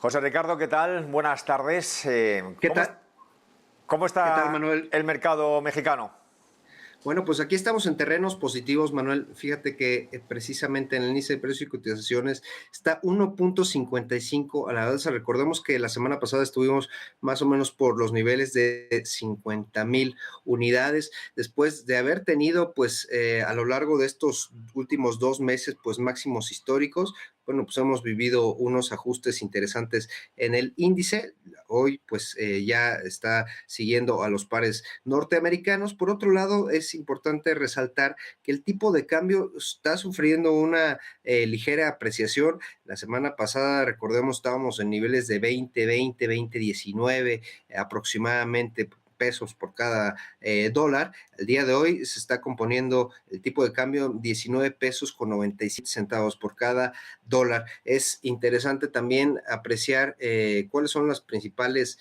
José Ricardo, ¿qué tal? Buenas tardes. ¿Qué tal? ¿Cómo ¿Qué tal, está Manuel? el mercado mexicano? Bueno, pues aquí estamos en terrenos positivos, Manuel. Fíjate que precisamente en el índice de precios y cotizaciones está 1.55 a la alza. Recordemos que la semana pasada estuvimos más o menos por los niveles de 50,000 unidades, después de haber tenido, pues, a lo largo de estos últimos 2 meses, pues, máximos históricos. Bueno, pues hemos vivido unos ajustes interesantes en el índice. Hoy, pues, ya está siguiendo a los pares norteamericanos. Por otro lado, es importante resaltar que el tipo de cambio está sufriendo una ligera apreciación. La semana pasada, recordemos, estábamos en niveles de 20, 19 aproximadamente pesos por cada dólar. El día de hoy se está componiendo el tipo de cambio 19 pesos con 97 centavos por cada dólar. Es interesante también apreciar cuáles son las principales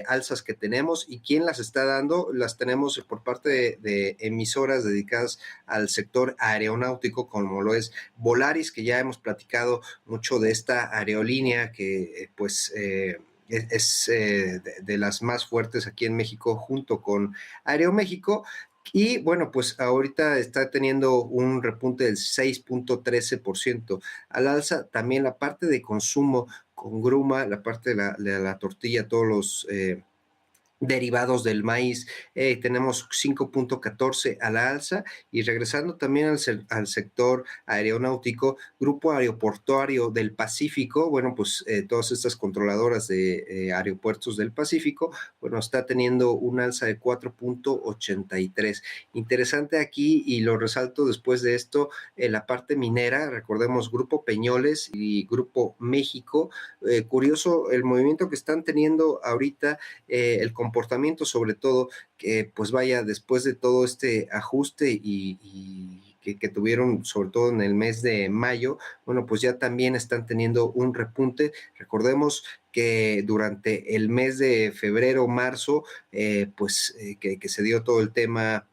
alzas que tenemos y quién las está dando. Las tenemos por parte de emisoras dedicadas al sector aeronáutico, como lo es Volaris, que ya hemos platicado mucho de esta aerolínea que es de las más fuertes aquí en México, junto con Aeroméxico. Y bueno, pues ahorita está teniendo un repunte del 6.13% al alza. También la parte de consumo con Gruma, la parte de la tortilla, todos los derivados del maíz, tenemos 5.14 a la alza. Y regresando también al sector aeronáutico, Grupo Aeroportuario del Pacífico, bueno, pues todas estas controladoras de aeropuertos del Pacífico, bueno, está teniendo un alza de 4.83. Interesante aquí, y lo resalto después de esto, la parte minera. Recordemos Grupo Peñoles y Grupo México. Curioso el movimiento que están teniendo ahorita, el comportamiento, sobre todo, que pues vaya, después de todo este ajuste y que tuvieron sobre todo en el mes de mayo, bueno, pues ya también están teniendo un repunte. Recordemos que durante el mes de febrero, marzo, que se dio todo el tema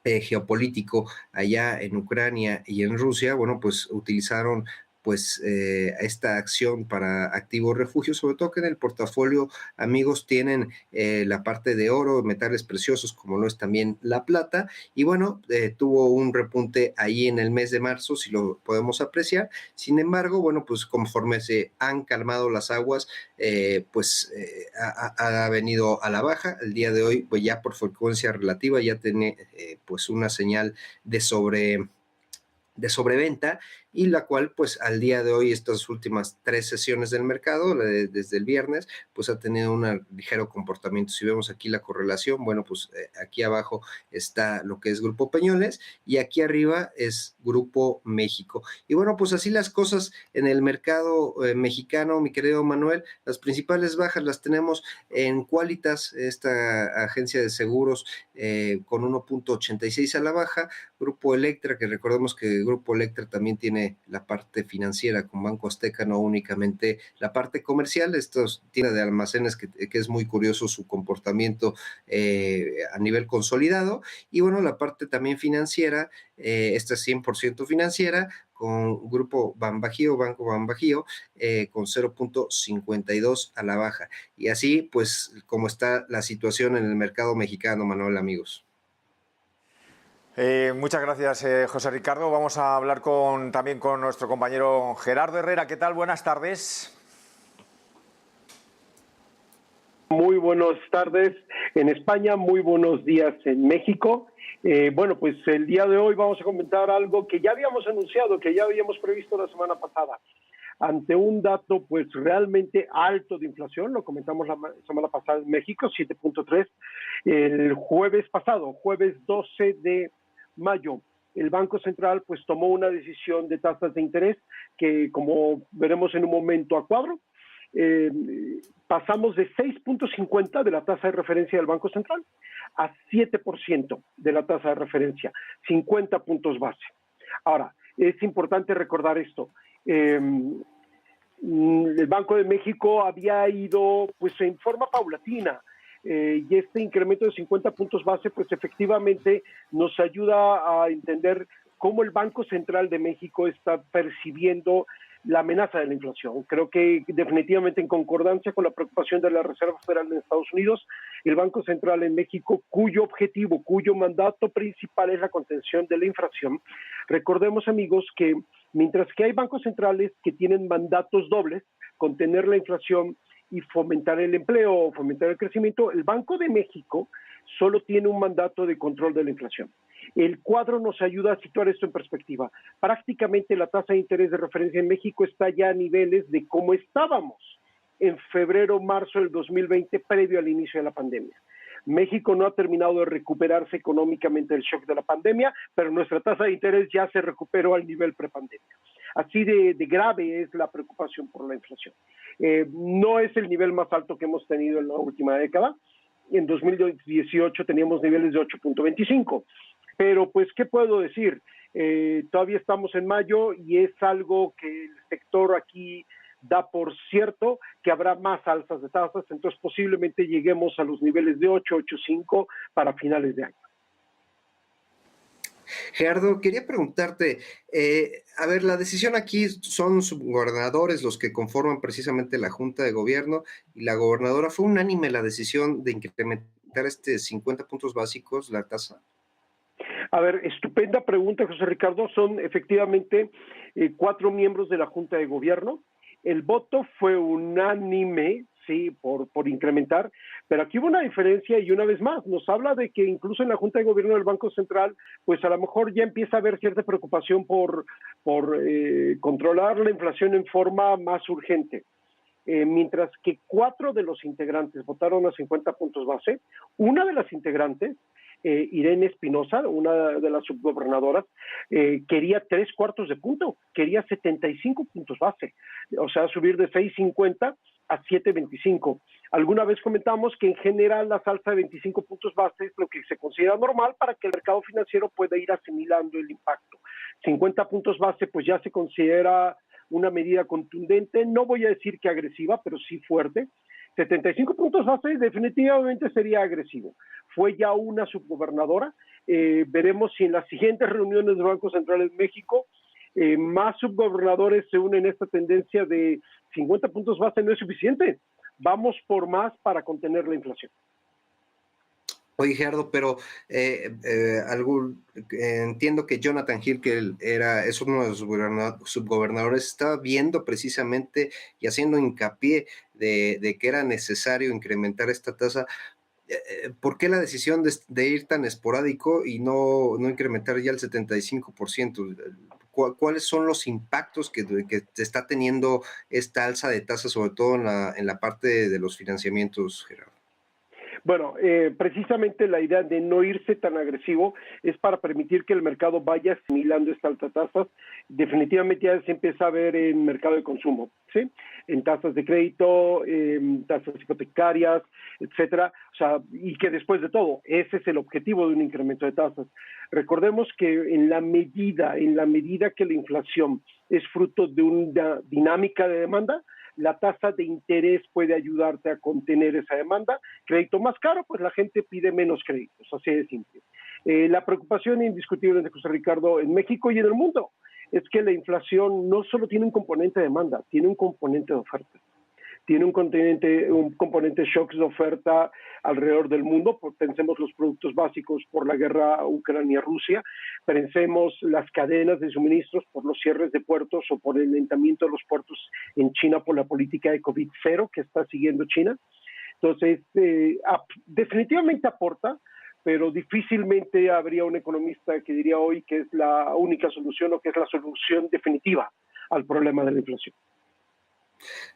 geopolítico allá en Ucrania y en Rusia. Bueno, pues utilizaron pues esta acción para activos refugios, sobre todo que en el portafolio, amigos, tienen la parte de oro, metales preciosos, como lo es también la plata. Y bueno, tuvo un repunte ahí en el mes de marzo, si lo podemos apreciar. Sin embargo, bueno, pues conforme se han calmado las aguas, ha venido a la baja. El día de hoy, pues ya por frecuencia relativa, ya tiene pues una señal de sobreventa, y la cual pues al día de hoy, estas últimas 3 sesiones del mercado, desde el viernes, pues ha tenido un ligero comportamiento. Si vemos aquí la correlación, bueno, pues aquí abajo está lo que es Grupo Peñoles y aquí arriba es Grupo México. Y bueno, pues así las cosas en el mercado mexicano, mi querido Manuel. Las principales bajas las tenemos en Qualitas, esta agencia de seguros, con 1.86 a la baja. Grupo Electra, que recordemos que Grupo Electra también tiene la parte financiera con Banco Azteca, no únicamente la parte comercial. Estos tiendas de almacenes que es muy curioso su comportamiento a nivel consolidado. Y bueno, la parte también financiera, esta es 100% financiera, con Grupo Banbajío, Banco Banbajío, con 0.52 a la baja. Y así, pues, como está la situación en el mercado mexicano, Manuel, amigos. Muchas gracias, José Ricardo. Vamos a hablar también con nuestro compañero Gerardo Herrera. ¿Qué tal? Buenas tardes. Muy buenas tardes en España, muy buenos días en México. Bueno, pues el día de hoy vamos a comentar algo que ya habíamos anunciado, que ya habíamos previsto la semana pasada. Ante un dato pues realmente alto de inflación, lo comentamos la semana pasada en México, 7.3. El jueves pasado, jueves 12 de mayo, el Banco Central pues tomó una decisión de tasas de interés que, como veremos en un momento a cuadro, pasamos de 6.50 de la tasa de referencia del Banco Central a 7% de la tasa de referencia, 50 puntos base. Ahora, es importante recordar esto. El Banco de México había ido pues en forma paulatina, y este incremento de 50 puntos base pues efectivamente nos ayuda a entender cómo el Banco Central de México está percibiendo la amenaza de la inflación. Creo que definitivamente en concordancia con la preocupación de la Reserva Federal de Estados Unidos, el Banco Central en México, cuyo objetivo, cuyo mandato principal es la contención de la inflación. Recordemos, amigos, que mientras que hay bancos centrales que tienen mandatos dobles, contener la inflación y fomentar el empleo o fomentar el crecimiento, el Banco de México solo tiene un mandato de control de la inflación. El cuadro nos ayuda a situar esto en perspectiva. Prácticamente la tasa de interés de referencia en México está ya a niveles de cómo estábamos en febrero, marzo del 2020, previo al inicio de la pandemia. México no ha terminado de recuperarse económicamente del shock de la pandemia, pero nuestra tasa de interés ya se recuperó al nivel prepandemia. Así de grave es la preocupación por la inflación. No es el nivel más alto que hemos tenido en la última década. En 2018 teníamos niveles de 8.25. Pero, pues, ¿qué puedo decir? Todavía estamos en mayo y es algo que el sector aquí da por cierto que habrá más alzas de tasas, entonces posiblemente lleguemos a los niveles de 8, 8.5 para finales de año. Gerardo, quería preguntarte, a ver, la decisión aquí son subgobernadores los que conforman precisamente la Junta de Gobierno y la gobernadora. ¿Fue unánime la decisión de incrementar 50 puntos básicos la tasa? A ver, estupenda pregunta, José Ricardo. Son efectivamente 4 miembros de la Junta de Gobierno. El voto fue unánime, sí, por incrementar, pero aquí hubo una diferencia y una vez más nos habla de que incluso en la Junta de Gobierno del Banco Central, pues a lo mejor ya empieza a haber cierta preocupación por controlar la inflación en forma más urgente. Mientras que 4 de los integrantes votaron a 50 puntos base, una de las integrantes, Irene Espinosa, una de las subgobernadoras, quería 3/4 de punto, quería 75 puntos base, o sea, subir de 6.50 a 7.25. Alguna vez comentamos que en general la alza de 25 puntos base es lo que se considera normal para que el mercado financiero pueda ir asimilando el impacto. 50 puntos base pues ya se considera una medida contundente, no voy a decir que agresiva, pero sí fuerte. 75 puntos base definitivamente sería agresivo. Fue ya una subgobernadora. Veremos si en las siguientes reuniones del Banco Central en México más subgobernadores se unen a esta tendencia de 50 puntos base no es suficiente. Vamos por más para contener la inflación. Oye, Gerardo, pero entiendo que Jonathan Hill, que es uno de los subgobernadores, estaba viendo precisamente y haciendo hincapié de que era necesario incrementar esta tasa. ¿Por qué la decisión de ir tan esporádico y no incrementar ya el 75%? ¿Cuáles son los impactos que está teniendo esta alza de tasas, sobre todo en la parte de los financiamientos, Gerardo? Bueno, precisamente la idea de no irse tan agresivo es para permitir que el mercado vaya asimilando esta alta tasa. Definitivamente ya se empieza a ver en mercado de consumo, ¿sí? En tasas de crédito, tasas hipotecarias, etcétera. O sea, y que después de todo, ese es el objetivo de un incremento de tasas. Recordemos que en la medida que la inflación es fruto de una dinámica de demanda, la tasa de interés puede ayudarte a contener esa demanda. Crédito más caro, pues la gente pide menos créditos, así de simple. La preocupación indiscutible de José Ricardo en México y en el mundo es que la inflación no solo tiene un componente de demanda, tiene un componente de oferta. Tiene un componente shocks de oferta alrededor del mundo. Pensemos los productos básicos por la guerra Ucrania-Rusia, pensemos las cadenas de suministros por los cierres de puertos o por el lentamiento de los puertos en China por la política de COVID-0 que está siguiendo China. Entonces, definitivamente aporta, pero difícilmente habría un economista que diría hoy que es la única solución o que es la solución definitiva al problema de la inflación.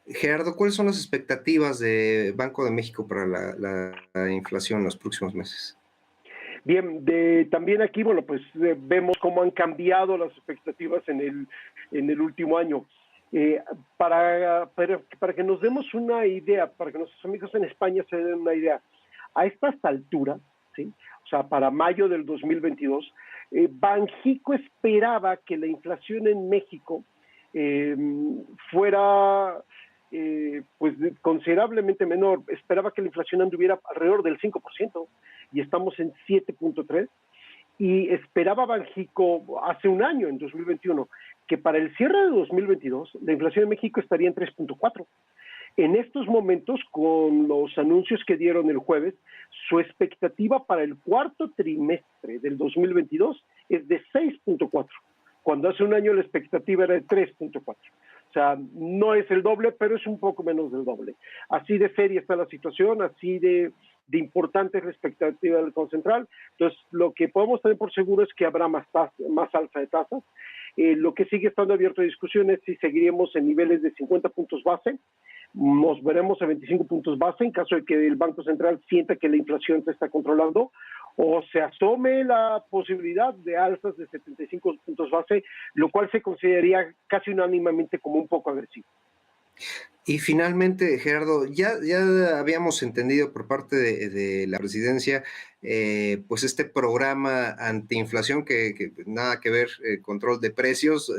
Gerardo, ¿cuáles son las expectativas de Banco de México para la inflación en los próximos meses? Bien, también aquí, bueno, pues vemos cómo han cambiado las expectativas en el último año. Para que nos demos una idea, para que nuestros amigos en España se den una idea, a estas alturas, ¿sí? O sea, para mayo del 2022, Banxico esperaba que la inflación en México fuera pues considerablemente menor. Esperaba que la inflación anduviera alrededor del 5% y estamos en 7.3%. y esperaba Banxico hace un año, en 2021, que para el cierre de 2022 la inflación en México estaría en 3.4. En estos momentos, con los anuncios que dieron el jueves, su expectativa para el cuarto trimestre del 2022 es de 6.4, cuando hace un año la expectativa era de 3.4. O sea, no es el doble, pero es un poco menos del doble. Así de seria está la situación, así de importante es la expectativa del Banco Central. Entonces, lo que podemos tener por seguro es que habrá más alza de tasas. Lo que sigue estando abierto a discusión es si seguiremos en niveles de 50 puntos base. Nos veremos a 25 puntos base en caso de que el Banco Central sienta que la inflación se está controlando, o se asome la posibilidad de alzas de 75 puntos base, lo cual se consideraría casi unánimemente como un poco agresivo. Y finalmente, Gerardo, ya habíamos entendido por parte de la presidencia, pues este programa antiinflación que nada que ver, control de precios,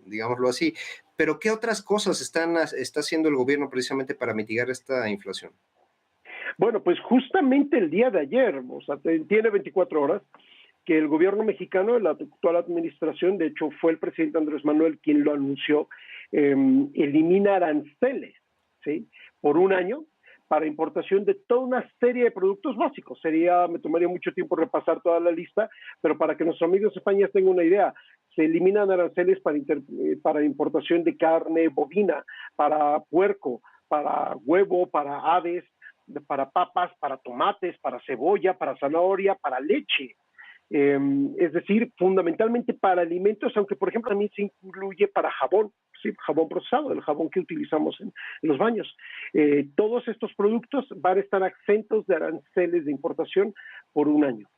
digámoslo así. Pero ¿qué otras cosas está haciendo el gobierno precisamente para mitigar esta inflación? Bueno, pues justamente el día de ayer, o sea, tiene 24 horas, que el gobierno mexicano, la actual administración, de hecho fue el presidente Andrés Manuel quien lo anunció, elimina aranceles, ¿sí?, por un año para importación de toda una serie de productos básicos. Me tomaría mucho tiempo repasar toda la lista, pero para que nuestros amigos de España tengan una idea, se eliminan aranceles para importación de carne bovina, para puerco, para huevo, para aves, para papas, para tomates, para cebolla, para zanahoria, para leche. Es decir, fundamentalmente para alimentos, aunque por ejemplo también se incluye para jabón, ¿sí?, jabón procesado, el jabón que utilizamos en los baños. Todos estos productos van a estar exentos de aranceles de importación por un año.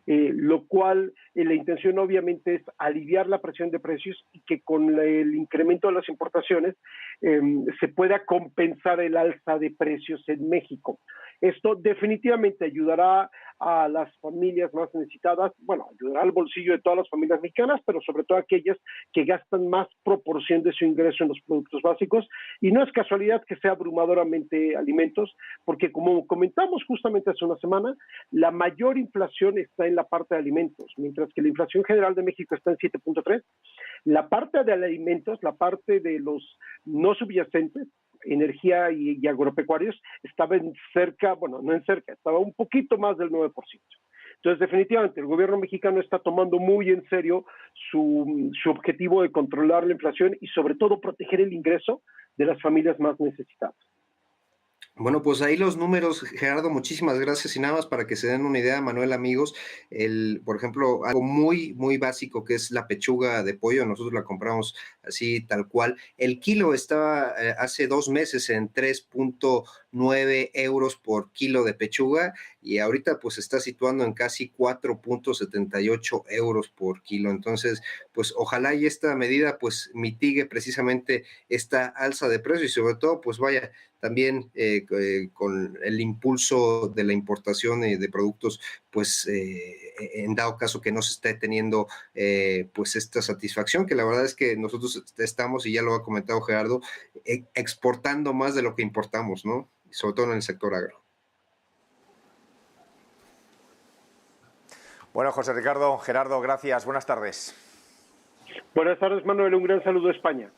Lo cual la intención obviamente es aliviar la presión de precios y que con el incremento de las importaciones se pueda compensar el alza de precios en México. Esto definitivamente ayudará a las familias más necesitadas, bueno, ayudará al bolsillo de todas las familias mexicanas, pero sobre todo aquellas que gastan más proporción de su ingreso en los productos básicos. Y no es casualidad que sea abrumadoramente alimentos, porque como comentamos justamente hace una semana, la mayor inflación está en la parte de alimentos, mientras que la inflación general de México está en 7.3. La parte de alimentos, la parte de los no subyacentes, energía y agropecuarios, estaba estaba un poquito más del 9%. Entonces, definitivamente, el gobierno mexicano está tomando muy en serio su objetivo de controlar la inflación y sobre todo proteger el ingreso de las familias más necesitadas. Bueno, pues ahí los números, Gerardo, muchísimas gracias. Y nada más para que se den una idea, Manuel, amigos, por ejemplo, algo muy, muy básico que es la pechuga de pollo, nosotros la compramos así tal cual. El kilo estaba hace 2 meses en 3.9 euros por kilo de pechuga y ahorita pues se está situando en casi 4.78 euros por kilo. Entonces, pues ojalá y esta medida pues mitigue precisamente esta alza de precios y sobre todo pues vaya también con el impulso de la importación de productos, pues en dado caso que no se esté teniendo pues esta satisfacción, que la verdad es que nosotros estamos, y ya lo ha comentado Gerardo, exportando más de lo que importamos, ¿no? Sobre todo en el sector agro. Bueno, José Ricardo, Gerardo, gracias. Buenas tardes. Buenas tardes, Manuel. Un gran saludo a España.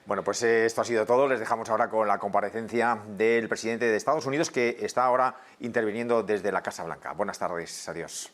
Bueno, pues esto ha sido todo. Les dejamos ahora con la comparecencia del presidente de Estados Unidos, que está ahora interviniendo desde la Casa Blanca. Buenas tardes. Adiós.